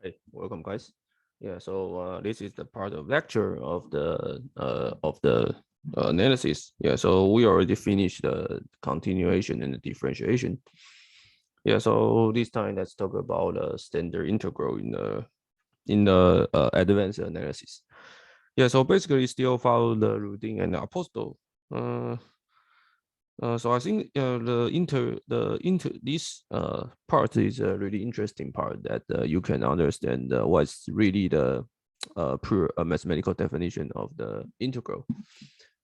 Hey, welcome guys. Yeah, so this is the part of lecture of the analysis. Yeah, so we already finished the continuation and the differentiation. Yeah, so this time let's talk about standard integral in the advanced analysis. Yeah, so basically still follow the routine and the apostle. So I think this part is a really interesting part that you can understand what's really the pure mathematical definition of the integral.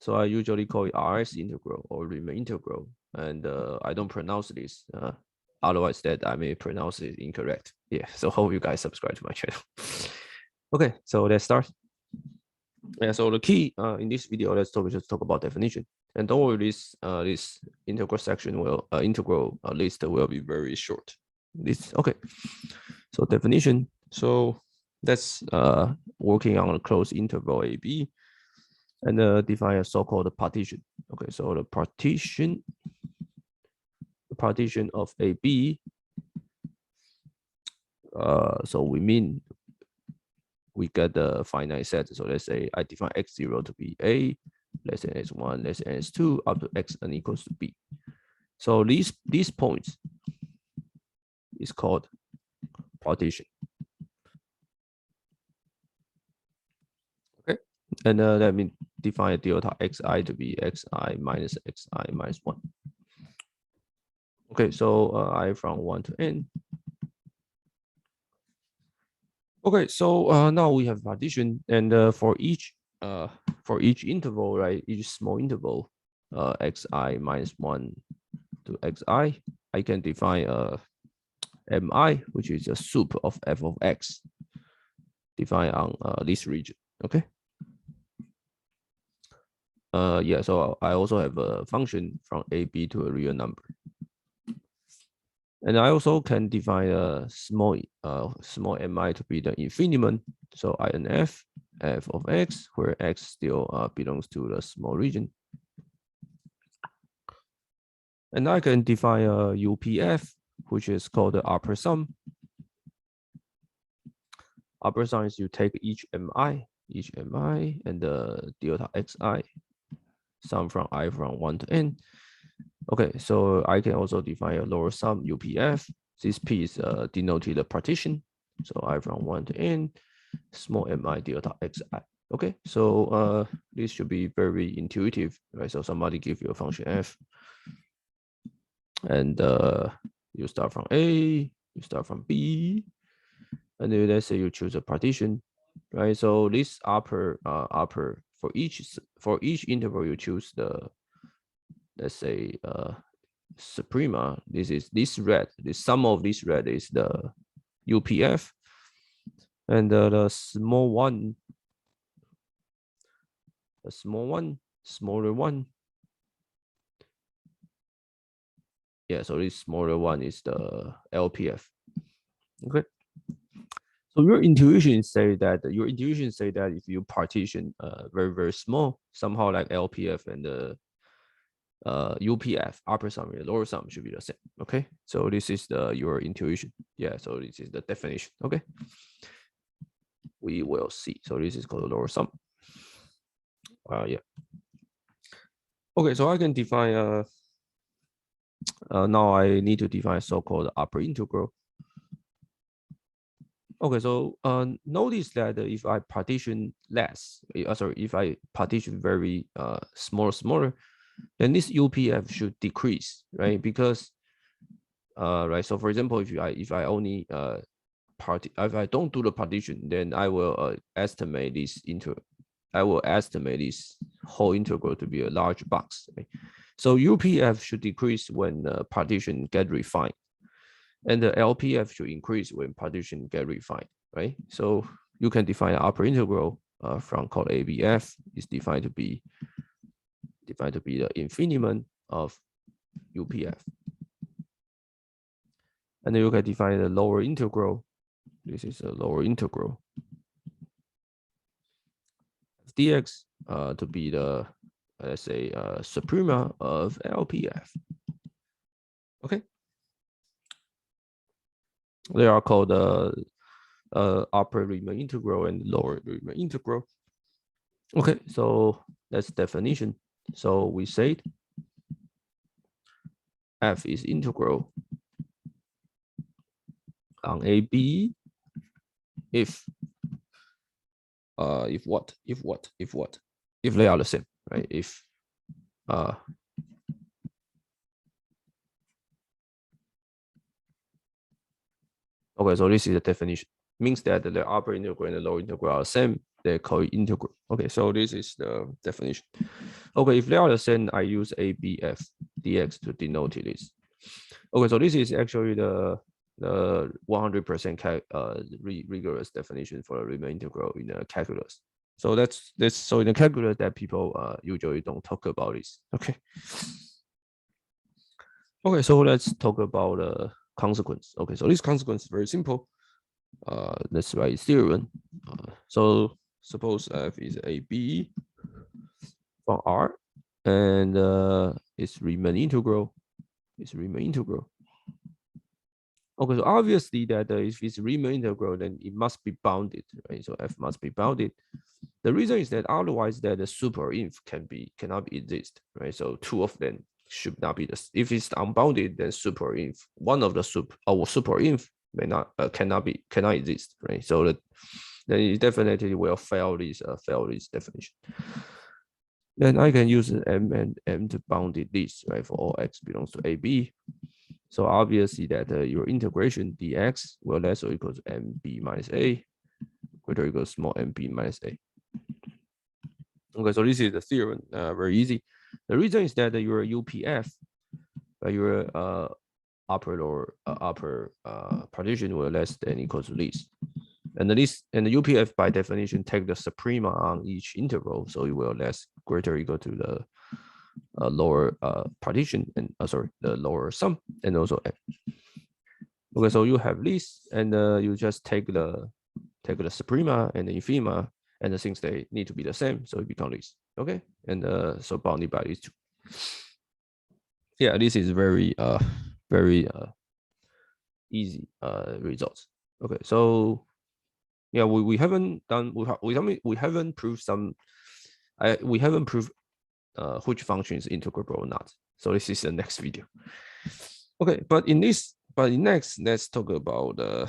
So I usually call it RS integral or Riemann integral, and I don't pronounce this. Otherwise, that I may pronounce it incorrect. Yeah. So hope you guys subscribe to my channel. Okay, so let's start. Yeah, so the key in this video, let's just talk about definition. And don't worry, this integral section will integral list will be very short. This okay. So definition. So that's working on a closed interval AB, and define a so-called partition. Okay, so the partition of AB. So we mean we get the finite set. So let's say I define x0 to be A, less than x1, less than x2, up to xn equals to B. So these points is called partition. Okay, and let me define delta xi to be xi minus 1. Okay, so I from 1 to n. Okay, so now we have partition, and for each interval, right, each small interval, xi minus 1 to xi, I can define mi, which is a sup of f of x, defined on this region. Okay. Yeah, so I also have a function from AB to a real number. And I also can define a small mi to be the Refinement. So INF f of x, where x still belongs to the small region. And I can define a UPF, which is called the upper sum. Upper sum is you take each mi, and the delta xi, sum from I from 1 to n. Okay, so I can also define a lower sum UPF. This P is denoted the partition. So I from 1 to n, small mi delta xi. Okay, so this should be very intuitive, right? So somebody give you a function f, and you start from A, you start from B, and then let's say you choose a partition, right? So this upper for each interval you choose the, let's say suprema. This red, the sum of this red is the UPF, and the smaller one. Yeah, so this smaller one is the LPF. Okay. So your intuition say that if you partition very small, somehow like LPF and the UPF, upper sum and lower sum, should be the same. Okay, so this is your intuition. Yeah, so this is the definition. Okay, we will see. So this is called lower sum. Yeah. Okay, so I can define now I need to define so-called upper integral. Okay, so notice that if I partition less, if I partition very smaller, then this UPF should decrease, right? Because right, so for example, if I only if I don't do the partition, then I will estimate this whole integral to be a large box. Right? So UPF should decrease when partition get refined, and the LPF should increase when partition get refined, right? So you can define an upper integral from called ABF is defined to be the Refinement of UPF, and then you can define the lower integral. This is a lower integral dx to be the, let's say, suprema of LPF. Okay, they are called upper Riemann integral and lower Riemann integral. Okay, so that's definition. So we said f is integral on AB if what? If they are the same, right? If okay, so this is the definition. Means that the upper integral and the lower integral are the same. They call it integral. Okay, so this is the definition. Okay, if they are the same, I use ABF dx to denote this. Okay, so this is actually the 100% rigorous definition for a Riemann integral in the calculus. So that's so in the calculus that people usually don't talk about this. Okay. Okay, so let's talk about consequence. Okay, so this consequence is very simple. Let's write theorem. So suppose f is AB from R, and it's Riemann integral. It's Riemann integral. Okay, so obviously that if it's Riemann integral, then it must be bounded, right? So f must be bounded. The reason is that otherwise that the superinf cannot exist, right? So two of them should not be this. If it's unbounded, then superinf, one of the superinf may not cannot exist, right? So then it definitely will fail this definition. Then I can use m and m to bound this, right? For all x belongs to AB. So obviously that your integration dx will less or equal to mb minus a, greater or equal to small mb minus a. Okay, so this is the theorem, very easy. The reason is that your UPF, your upper partition will less than equal to this. And the UPF by definition take the suprema on each interval, so it will less greater or equal to the lower partition and the lower sum and also m. Okay, so you have this, and you just take the suprema and the infima, and the things they need to be the same, so it becomes this. Okay, and so bounded by these two. Yeah, this is very easy results. Okay, so yeah, we haven't done we haven't proved some we haven't proved which function is integrable or not. So this is the next video. Okay, but in next, let's talk about the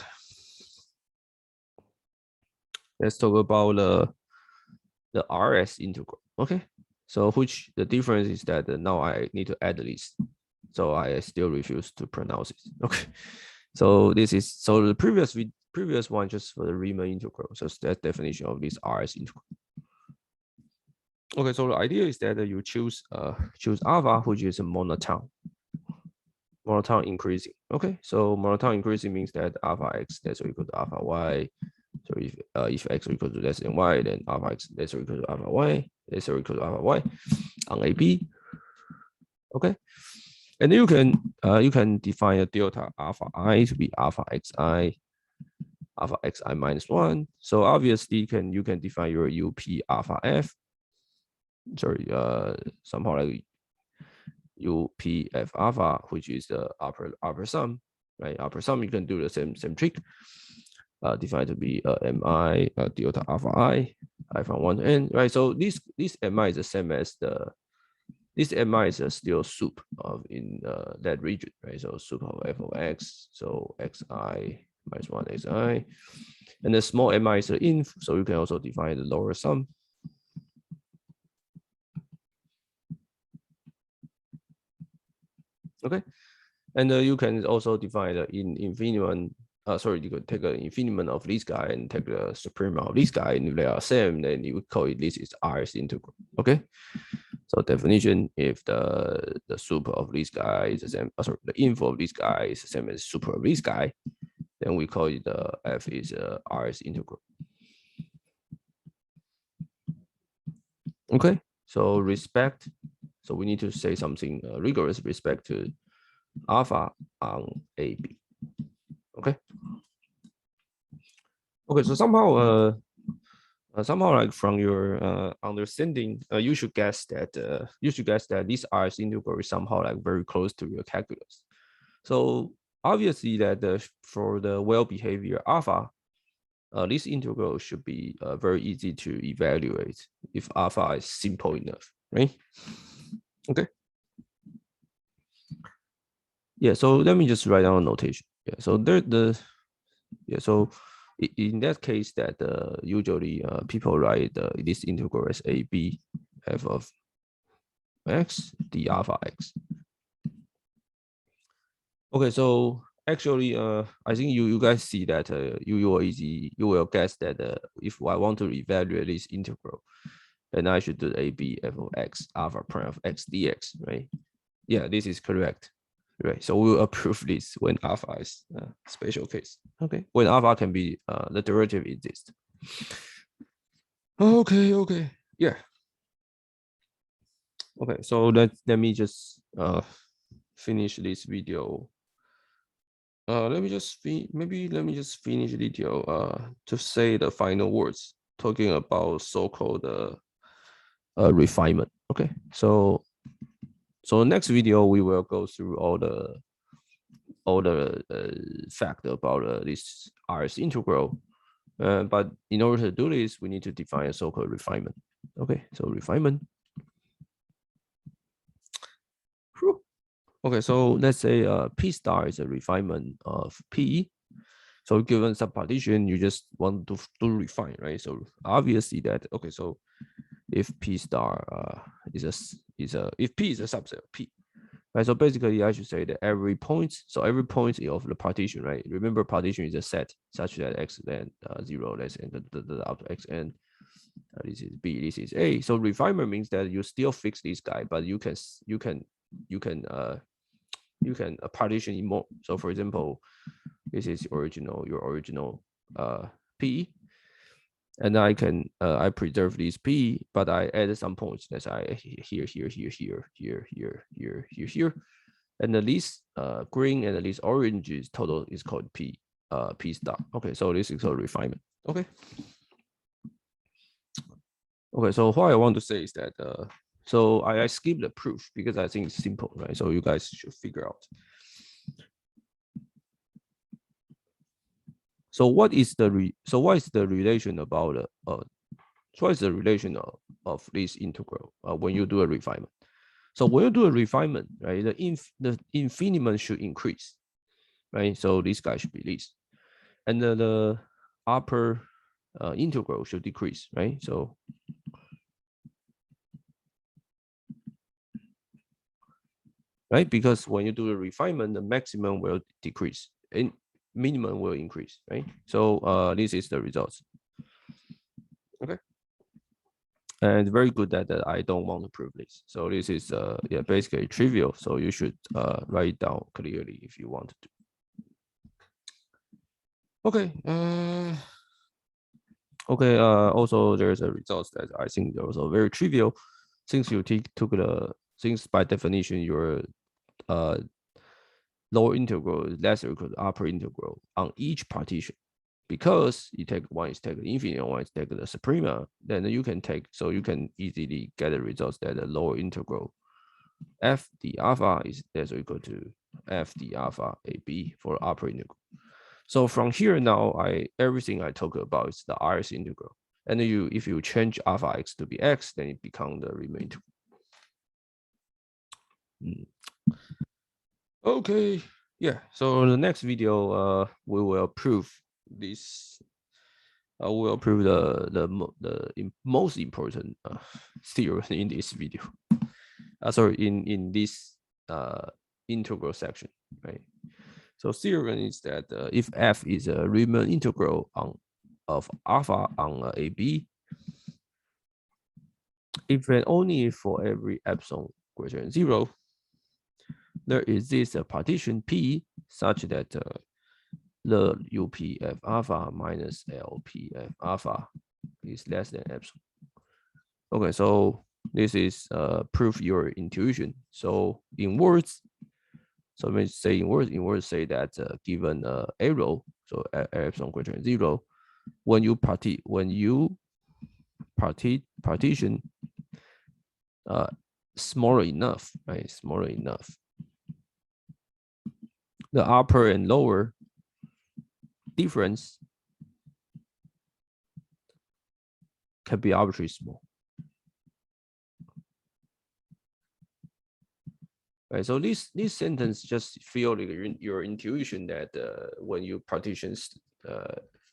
RS integral. Okay, so which the difference is that now I need to add this, so I still refuse to pronounce it. Okay, so this is the previous one just for the Riemann integral. So that's definition of this RS integral. Okay, so the idea is that you choose alpha, which is a monotone increasing. Okay, so monotone increasing means that alpha x less or equal to alpha y. So if x equal to less than y, then alpha x less or equal to alpha y, less or equal to alpha y on AB. Okay, and then you can define a delta alpha I to be alpha xi minus 1. So obviously you can define your UP alpha f. Sorry, somehow like UPF alpha, which is the upper sum, right? Upper sum, you can do the same trick. Defined to be mi delta alpha I from 1 to n, right? So this mi is the same as this mi is still sup of in that region, right? So sup of f of x, so xi minus 1 xi, and the small mi is the inf, so you can also define the lower sum. Okay, and you can also define the infiniment. You could take an infiniment of this guy and take the suprema of this guy, and if they are same, then you would call it this is RS integral. Okay, so definition: if the super of this guy is the same, the info of this guy is the same as super of this guy, then we call it the f is RS integral. Okay, so respect. So we need to say something rigorous respect to alpha on AB. Okay. Okay, so somehow like from your understanding, you should guess that this RS integral is somehow like very close to your calculus. So obviously that for the well behavior alpha, this integral should be very easy to evaluate if alpha is simple enough, right? Okay. Yeah, so let me just write down a notation. Yeah, so so in that case that usually people write this integral as AB f of x d alpha x. Okay, so actually I think you guys see that you will guess that if I want to evaluate this integral, then I should do AB f of x alpha prime of x dx, right? Yeah, this is correct. Right, so we'll approve this when alpha is a special case. Okay, when alpha can be the derivative exists. Okay, yeah. Okay, so let me just finish this video. Let me just finish the video to say the final words talking about so-called refinement. Okay, so next video we will go through all the fact about this RS integral. But in order to do this, we need to define a so-called refinement. Okay, so refinement. Whew. Okay, so let's say P star is a refinement of P. So given some partition, you just want to refine, right? So obviously that, okay, so if P star if P is a subset of P, right? So basically I should say that every point of the partition, right? Remember partition is a set such that x then 0 less n up to xn. This is B, this is A. So refinement means that you still fix this guy, but you can partition in more. So for example, this is your original P, and I can I preserve this P, but I add some points. That's here, and the least green and the least orange is total is called P star. Okay, so this is called refinement. Okay. Okay, so what I want to say is that so I skip the proof because I think it's simple, right? So you guys should figure out. So what is the relation about what is the relation of this integral when you do a refinement? So when you do a refinement, right, the infiniment should increase, right? So this guy should be this, and the upper integral should decrease, right? So right, because when you do the refinement, the maximum will decrease and minimum will increase, right? So this is the results. Okay. And very good that I don't want to prove this. So this is yeah, basically trivial. So you should write it down clearly if you want to. Okay. Okay. Also, there's a result that I think they're also very trivial, since you since by definition your lower integral is less or equal to upper integral on each partition. Because you take one is take the infinite, one is take the suprema, then you can easily get the results that the lower integral f d alpha is less or equal to f d alpha ab for upper integral. So from here now, everything I talk about is the RS integral. And if you change alpha x to be x, then it becomes the Riemann integral. Okay, yeah. So in the next video, we will prove this. I will prove the most important theorem in this video. Sorry, in this integral section, right? So theorem is that if f is a Riemann integral of alpha on AB, if and only for every epsilon greater than 0, there exists a partition P such that the UPF alpha minus LPF alpha is less than epsilon. Okay, so this is prove your intuition. So in words, so let me say in words say that given arrow, so epsilon greater than 0, when you partition smaller enough, right? Smaller enough, the upper and lower difference can be arbitrarily small. Right, so this sentence just feel like your intuition that when you partition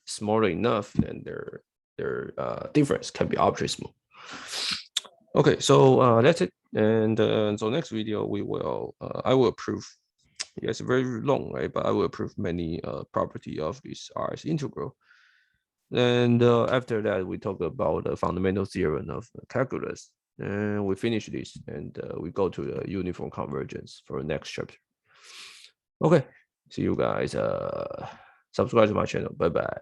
smaller enough, then their difference can be arbitrarily small. Okay, so that's it. And so next video we will I will prove. Yes, very long, right? But I will prove many property of this R's integral. And after that, we talk about the fundamental theorem of calculus. And we finish this, and we go to the uniform convergence for the next chapter. Okay, see you guys. Subscribe to my channel. Bye bye.